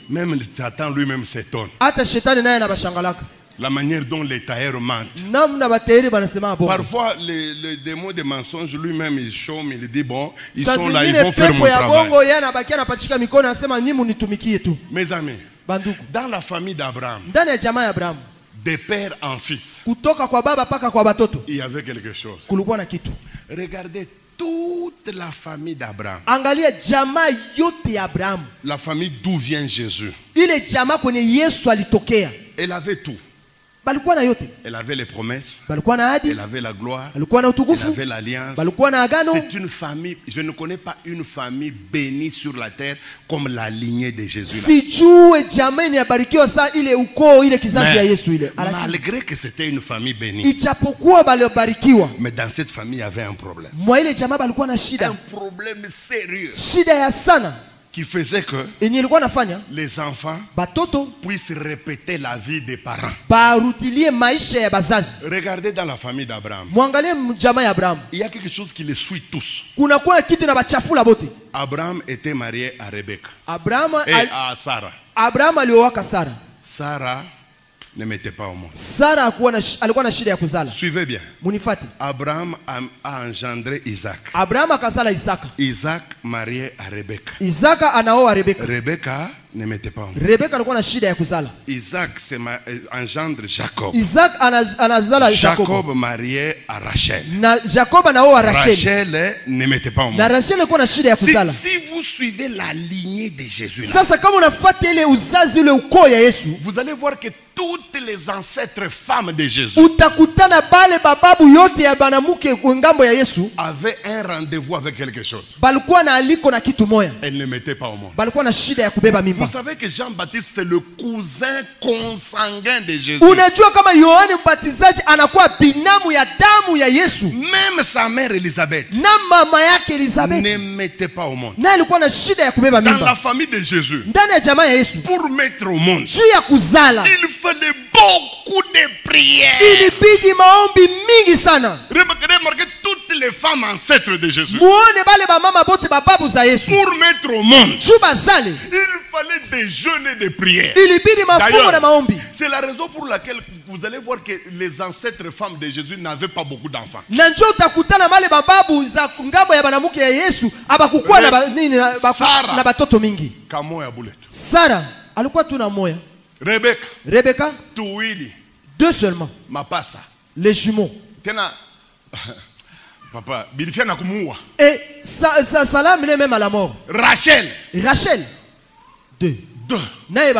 Même Satan lui-même s'étonne. La manière dont les tailleurs mentent. Parfois, les démons de mensonges lui-même, il chôme, il dit bon, ils sont là, ils vont faire mon travail. Mes amis, dans la famille d'Abraham, de père en fils, il y avait quelque chose. Regardez toute la famille d'Abraham. La famille d'où vient Jésus. Elle avait tout. Elle avait les promesses, elle avait la gloire, elle avait l'alliance. C'est une famille, je ne connais pas une famille bénie sur la terre comme la lignée de Jésus. Mais malgré que c'était une famille bénie, mais dans cette famille il y avait un problème. Un problème sérieux. Qui faisait que les enfants puissent répéter la vie des parents. Regardez dans la famille d'Abraham. Il y a quelque chose qui les suit tous. Abraham était marié à Rebecca et à Sarah. Sarah ne mettait pas au monde. Suivez bien. Abraham a engendré Isaac. Isaac marié à Rebecca. Rebecca ne mettait pas au monde. Isaac engendre Jacob. Jacob marié à Rachel. Rachel ne mettait pas au monde. Si vous suivez la lignée de Jésus là, vous allez voir que toutes les ancêtres femmes de Jésus avaient un rendez-vous avec quelque chose. Elles ne mettaient pas au monde. Vous savez que Jean-Baptiste c'est le cousin consanguin de Jésus. Même sa mère Élisabeth ne mettait pas au monde. Dans la famille de Jésus, pour mettre au monde, il fallait beaucoup de prières. Remarquez toutes les femmes ancêtres de Jésus. Pour mettre au monde, il fallait des jeûnes et des prières. D'ailleurs, c'est la raison pour laquelle vous allez voir que les ancêtres femmes de Jésus n'avaient pas beaucoup d'enfants. Sarah Rebecca, deux seulement. Les jumeaux. Papa, et Salam est même à la mort. Rachel. Deux. deux. Tena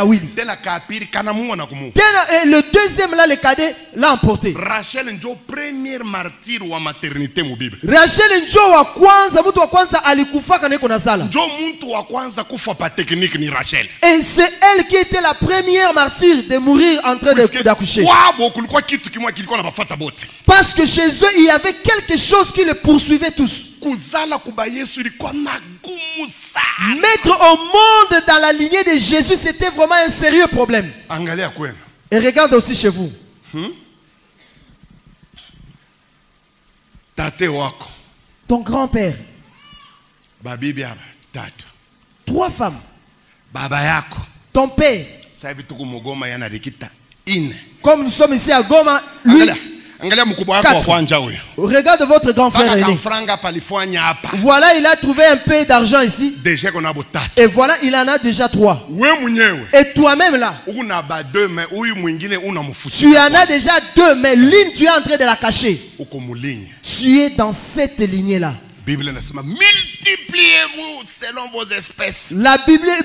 le deuxième là, le cadet l'a emporté. Rachel njo première martyr wa maternité mu Bible. Rachel njo wa kwanza, mtu wa kwanza alikufaka na iko na sala. Njo mtu wa kwanza kufa pa technique ni Rachel. Et c'est elle qui était la première martyr de mourir en train d'accoucher. Parce que chez eux il y avait quelque chose qui les poursuivait tous. Mettre au monde dans la lignée de Jésus, c'était vraiment un sérieux problème. Et regarde aussi chez vous. Ton grand-père. 3 femmes. Ton père. Comme nous sommes ici à Goma, lui, 4. Regarde votre grand frère aîné. Voilà, il a trouvé un peu d'argent ici. Et voilà, il en a déjà 3. Et toi-même là, tu en as déjà 2, mais l'une tu es en train de la cacher. Tu es dans cette lignée là. Multipliez-vous selon vos espèces. La Bible un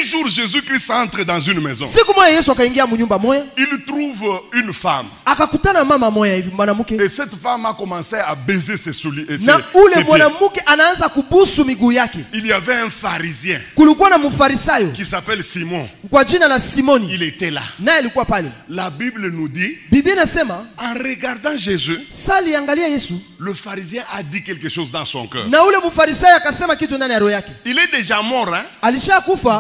jour Jésus-Christ entre dans une maison. Il trouve une femme. Et cette femme a commencé à baiser ses souliers. Il y avait un pharisien qui s'appelle Simon. Il était là. La Bible nous dit, en regardant Jésus, le pharisien a dit quelque chose dans son cœur. Il est déjà mort, hein?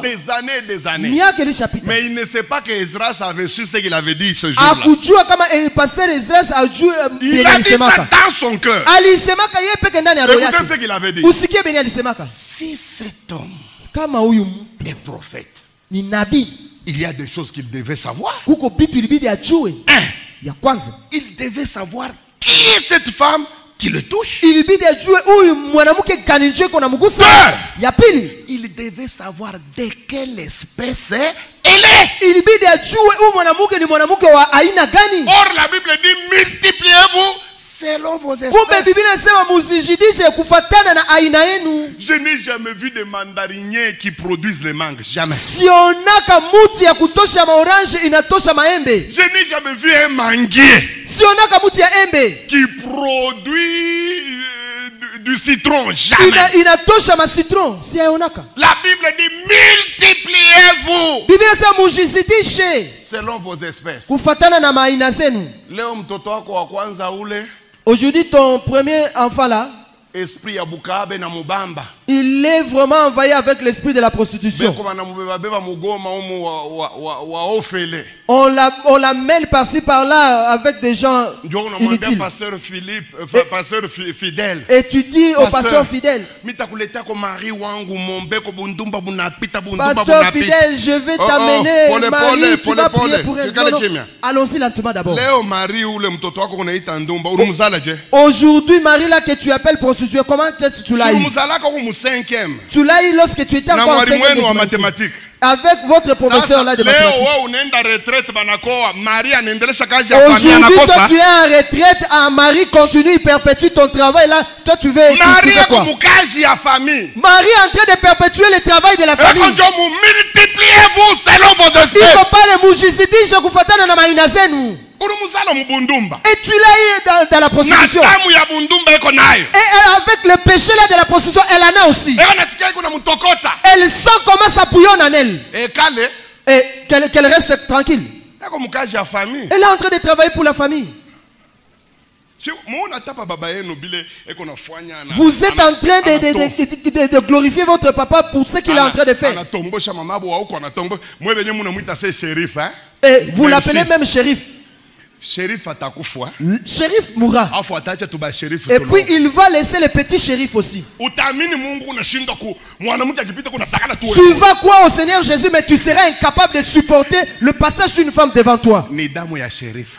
Des années et des années. Mais il ne sait pas que Ezra avait su ce qu'il avait dit ce jour-là. Il a dit ça dans son cœur. Écoutez ce qu'il avait dit. Si cet homme est prophète, il y a des choses qu'il devait savoir. Il devait savoir qui est cette femme qui le touche. Il devait savoir de quelle espèce elle est. Or la Bible dit multipliez-vous selon vos espèces. Je n'ai jamais vu de mandariniers qui produisent les mangues. Jamais. Je n'ai jamais vu un manguier qui produit du citron. Jamais. La Bible dit multipliez-vous selon vos espèces. Aujourd'hui ton premier enfant là, il est vraiment envahi avec l'esprit de la prostitution. On l'amène par-ci par-là avec des gens inutiles. Et tu dis au pasteur fidèle, pasteur fidèle, je vais t'amener Marie, tu vas prier pour elle. Allons-y lentement d'abord. Aujourd'hui, Marie là que tu appelles prostituée, comment est-ce que tu l'as eu? Tu l'as eu lorsque tu étais encore en mathématiques. Avec votre professeur là de mathématiques. Aujourd'hui, toi tu es en retraite, Marie continue, il perpétue ton travail là. Toi tu veux étudier quoi? Marie est en train de perpétuer le travail de la famille. Multipliez-vous selon vos espèces. Et tu l'as eu dans la prostitution. Et avec le péché là de la prostitution, elle en a aussi. Elle sent comment ça bouillonne en elle. Et qu'elle reste tranquille. Elle est en train de travailler pour la famille. Vous êtes en train de glorifier votre papa pour ce qu'il est en train de faire. Et vous l'appelez même shérif. Shérif mourra. Et puis il va laisser le petit shérif aussi. Tu vas croire au Seigneur Jésus, mais tu seras incapable de supporter le passage d'une femme devant toi.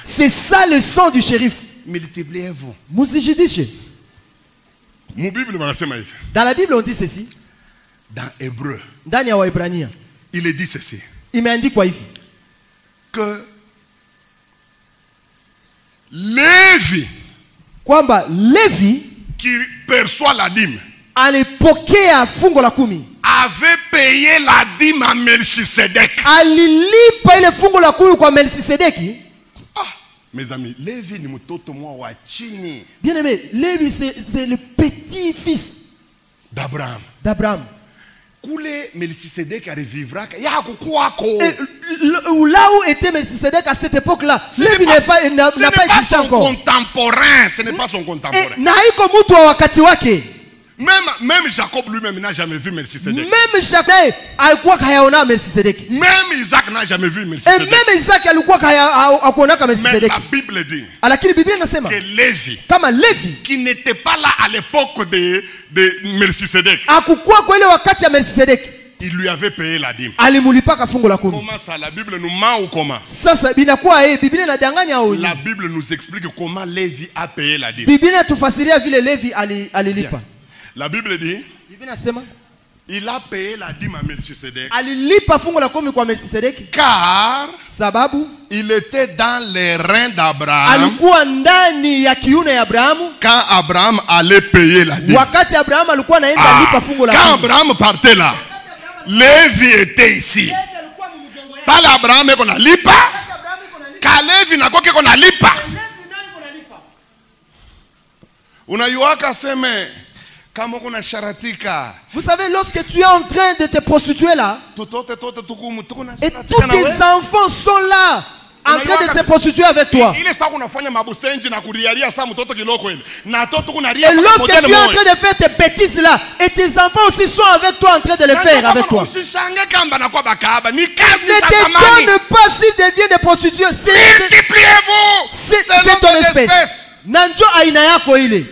C'est ça le sang du shérif. Multipliez-vous. Dans la Bible on dit ceci. Dans Hébreu, il est dit ceci. Il m'a dit quoi? Que Lévi, Lévi qui perçoit la dîme, alipokea fungo la kumi, avait payé la dîme à Melchisedec. Alilipa ile fungu la kumi kwa Melchisedeki. Mes amis, Lévi ni mtoto mwa wa chini. Bien aimé, Lévi c'est le petit-fils d'Abraham. D'Abraham. Koulé Melchisedec revivra ya kukuako. Là où était Melchisedec à cette époque-là, Lévi n'a pas existé encore. Ce n'est pas son contemporain. Na haiko mtu wa wakati wake. Même Jacob lui-même n'a jamais vu Melchisedec. Même Jacob alikuwa hayaona Melchisedek. Même Isaac n'a jamais vu Melchisedec. Et même Isaac alikuwa hakuona Melchisedek. Mais la Bible dit lakini Biblia inasema que Lévi, kama Lévi qui n'était pas là à l'époque de Melchisedec, hakukuwa kwa ile wakati ya Melchisedek, il lui avait payé la dîme. Alimulipaka fungu la kumi. Comment ça, la Bible nous ment ou comment? Sasa binakuwa Biblia inadanganya au? La Bible nous explique comment Lévi a payé la dîme. Biblia tufasiria vile Lévi alilipa. La Bible dit, il a payé la dîme à Melchisedec. Car sababu il était dans les reins d'Abraham. Quand Abraham allait payer la dîme. Quand Abraham partait là, Lévi était ici. Pas l'Abraham qu'on a lipa. Quand Lévi n'a pas qu'on a lipa. Unayuaka seme. Vous savez, lorsque tu es en train de te prostituer là, et tous tes enfants sont là, en train de se prostituer avec toi. Et lorsque tu es en train de faire tes bêtises là, et tes enfants aussi sont avec toi en train de les faire avec toi. Ne t'étonne pas s'ils deviennent des prostituées. C'est ton espèce. Nanjo aina yako ile. Et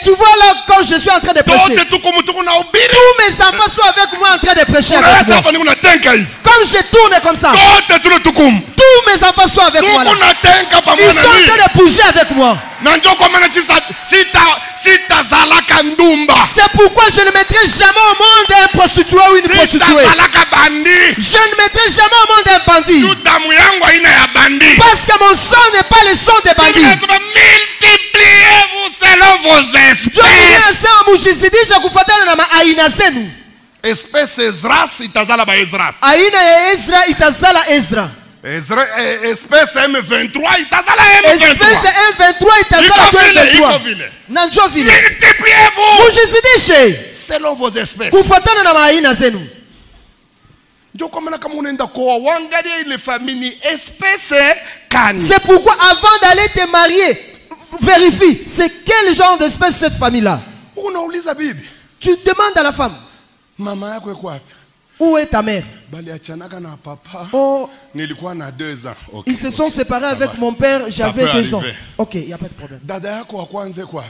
tu vois là quand je suis en train de prêcher, tous mes enfants sont avec moi en train de prêcher avec moi. Comme je tourne comme ça, tous mes enfants sont avec moi là. Ils sont en train de bouger avec moi. C'est pourquoi je ne mettrai jamais au monde un prostitué ou une prostituée. Je ne mettrai jamais au monde un bandit. Parce que mon sang n'est pas le sang des bandits. Multipliez-vous selon vos espèces. Espèce Ezras itazala ba Ezras. Aina ya Ezra itazala Ezra. Espèce M23 itazala M23. Espèce M23 itazala M23. Nanjo vile. Multipliez-vous. Mujizidishe selon vos espèces. Kufuatana na aina zenu. C'est pourquoi avant d'aller te marier, vérifie c'est quel genre d'espèce cette famille-là. Tu demandes à la femme, où est ta mère? Oh, ils se sont séparés avec mon père, j'avais 2 ans. Ok, il n'y a pas de problème.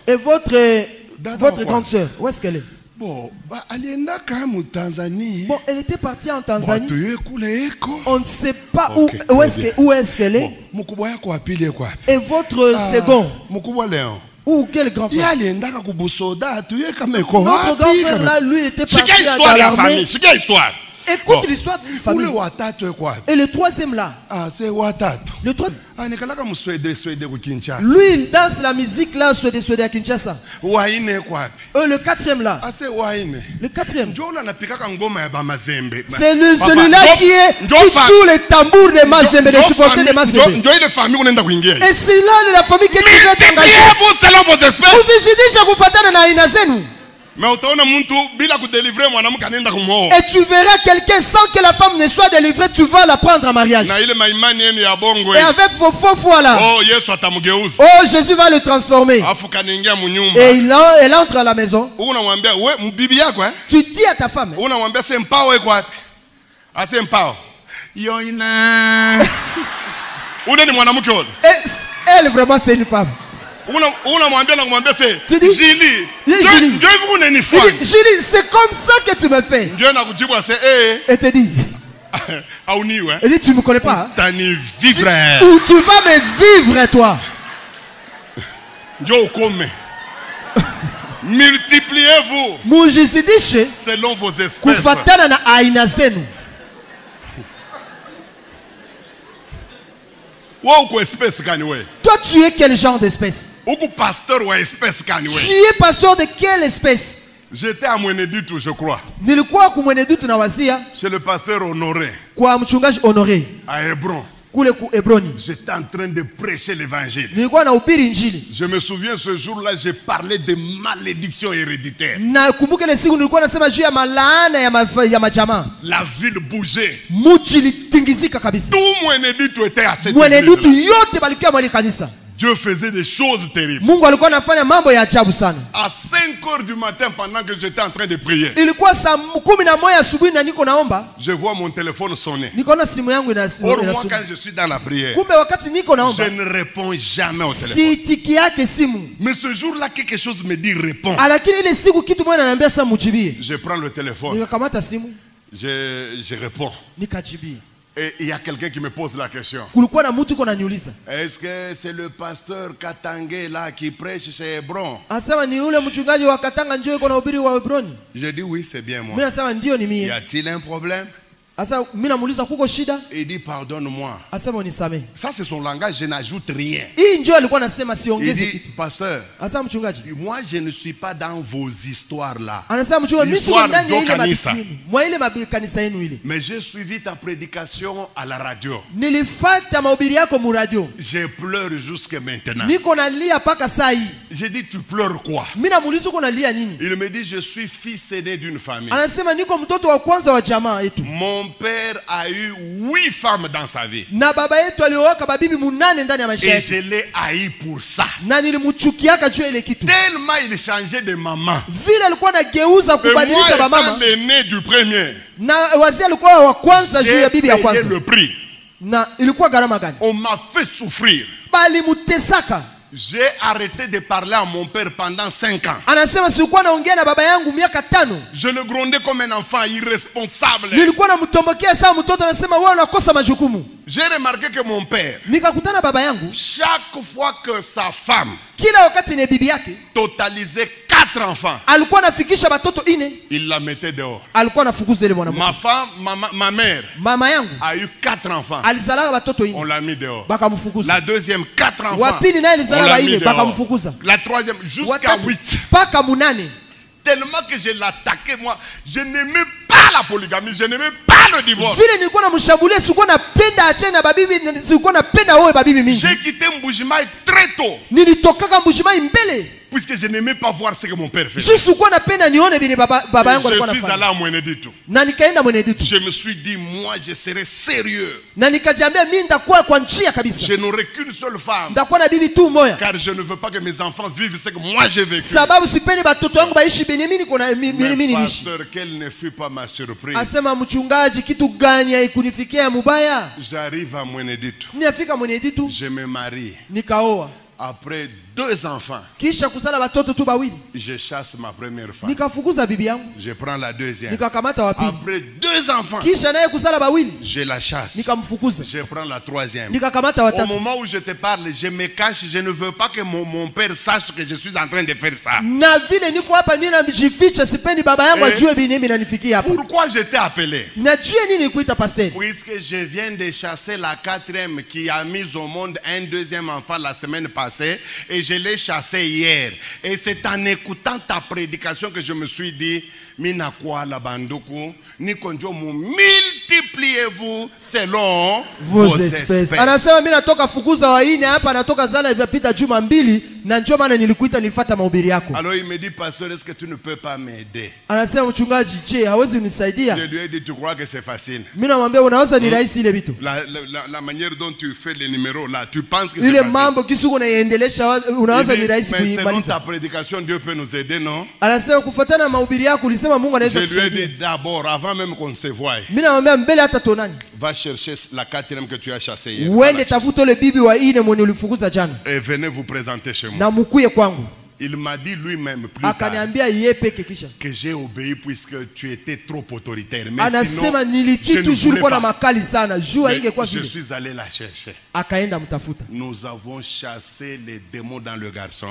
Et votre grande soeur, où est-ce qu'elle est? Bon, elle était partie en Tanzanie. On ne sait pas où est-ce qu'elle est. Et votre second, ou quel grand frère? Notre grand frère là, lui était parti dans l'armée. Écoute l'histoire d'une famille. Et le troisième là. Le troisième. Lui il danse la musique là suédois à Kinshasa. Le quatrième là. Le quatrième. C'est celui-là qui joue les tambours de Mazembe, les supporters de Mazembe. Et c'est là la famille qui est engagée. Vous décidez que vous faites dans la inazenu. Et tu verras quelqu'un sans que la femme ne soit délivrée, tu vas la prendre en mariage. Et avec vos faux foi là, oh Jésus va le transformer. Et elle entre à la maison. Tu dis à ta femme, elle vraiment c'est une femme. Tu dis, Julie, c'est comme ça que tu me fais. Et te dit, et dit, tu ne me connais pas. Ou tu vas me vivre toi. Multipliez-vous selon vos espèces. Toi, tu es quel genre d'espèce? Tu es pasteur de quelle espèce? J'étais à Mweneditu, je crois. Nilikuwa ku Mweneditu na wazia. Chez le pasteur Honoré. Kwa mchungaji Honoré. À Hébron. Kule ku Hebroni. J'étais en train de prêcher l'évangile. Nilikuwa nahubiri injili. Je me souviens ce jour-là, j'ai parlé de malédiction héréditaire. Na kumbuka ile siku nilikuwa nasema juu ya malaana ya majamaa. La ville bougeait. Mji litingizika kabisa. Tout Mweneditu était à cette église. Mweneditu yote balikuwa mwali kanisa. Dieu faisait des choses terribles. Mungu alikuwa anafanya mambo ya ajabu sana. À 5 heures du matin, pendant que j'étais en train de prier, ilikuwa saa 11 asubuhi na niko naomba, je vois mon téléphone sonner. Nikaona simu yangu Or moi, quand je suis dans la prière, kumbe wakati niko naomba, je ne réponds jamais au téléphone. Siitiki yake simu. Mais ce jour-là, quelque chose me dit réponds. Lakini ile siku kitu moja ananiambia sasa mujibie. Je prends le téléphone. Nikakamata simu. Je réponds. Nikajibie. Et il y a quelqu'un qui me pose la question. Est-ce que c'est le pasteur Katangé là qui prêche chez Hébron? Je dis oui, c'est bien moi. Y a-t-il un problème? Il dit pardonne-moi. Ça c'est son langage, je n'ajoute rien. Il dit pasteur, moi je ne suis pas dans vos histoires là. L'histoire d'Okanisa. Mais j'ai suivi ta prédication à la radio. Je pleure jusqu'à maintenant. J'ai dit tu pleures quoi? Il me dit je suis fils aîné d'une famille. Mon père a eu 8 femmes dans sa vie. Et je l'ai haï pour ça. Tellement il changeait de maman. Et moi étant l'aîné du premier, j'ai payé le prix. On m'a fait souffrir. J'ai arrêté de parler à mon père pendant 5 ans. Je le grondais comme un enfant irresponsable. J'ai remarqué que mon père, chaque fois que sa femme totalisait 4 enfants, il la mettait dehors. Ma femme, ma mère a eu 4 enfants. On l'a mis dehors. La deuxième, 4 enfants. On l'a mis dehors. La troisième, jusqu'à 8. Tellement que je l'attaquais, moi, je n'aimais pas la polygamie, je n'aimais pas le divorce. J'ai quitté Mbujimaï très tôt. Puisque je n'aimais pas voir ce que mon père faisait. Je suis allé à Mweneditu. Je me suis dit, moi je serai sérieux. Je n'aurai qu'une seule femme. Car je ne veux pas que mes enfants vivent ce que moi j'ai vécu. Mais pasteur, quelle ne fut pas ma surprise. J'arrive à Mweneditu. Je me marie. Après 2 enfants, je chasse ma première femme. Je prends la deuxième. Après 2 enfants, je la chasse. Je prends la troisième. Au moment où je te parle, je me cache. Je ne veux pas que mon père sache que je suis en train de faire ça. Pourquoi je t'ai appelé? Puisque je viens de chasser la 4e qui a mis au monde un 2e enfant la semaine passée. Et je l'ai chassé hier. Et c'est en écoutant ta prédication que je me suis dit, Minakwa la banduku, Nikonjomu, multipliez-vous selon vos espèces. Alors il me dit, pasteur, est-ce que tu ne peux pas m'aider? Je lui ai dit, tu crois que c'est facile? La manière dont tu fais les numéros là, tu penses que c'est facile? Mais selon ta prédication, Dieu peut nous aider, non? Je lui ai dit d'abord, avant même qu'on se voie, va chercher la 4e que tu as chassée hier. Et venez vous présenter chez moi. Il m'a dit lui-même plus tard que j'ai obéi puisque tu étais trop autoritaire. Mais sinon, je ne voulais pas. Mais je suis allé la chercher. Nous avons chassé les démons dans le garçon.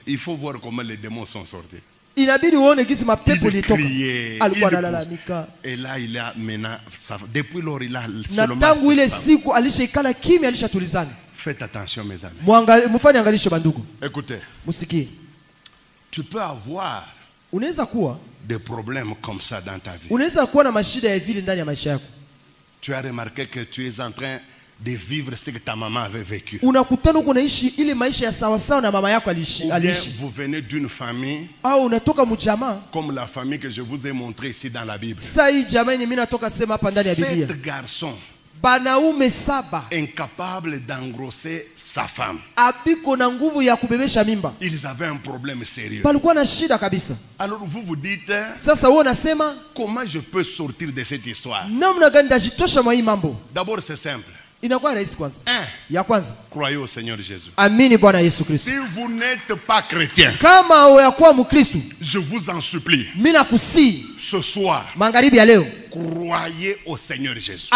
Il faut voir comment les démons sont sortis. Il criait, et là il a maintenant, depuis lors il a seulement. Faites attention mes amis. Écoutez. Tu peux avoir des problèmes comme ça dans ta vie. Tu as remarqué que tu es en train de vivre ce que ta maman avait vécu. Ou bien vous venez d'une famille comme la famille que je vous ai montrée ici dans la Bible. 7 garçons incapables d'engrosser sa femme. Ils avaient un problème sérieux. Alors vous vous dites, comment je peux sortir de cette histoire? D'abord c'est simple. Croyez au Seigneur Jésus. Si vous n'êtes pas chrétien, je vous en supplie, ce soir, croyez au Seigneur Jésus.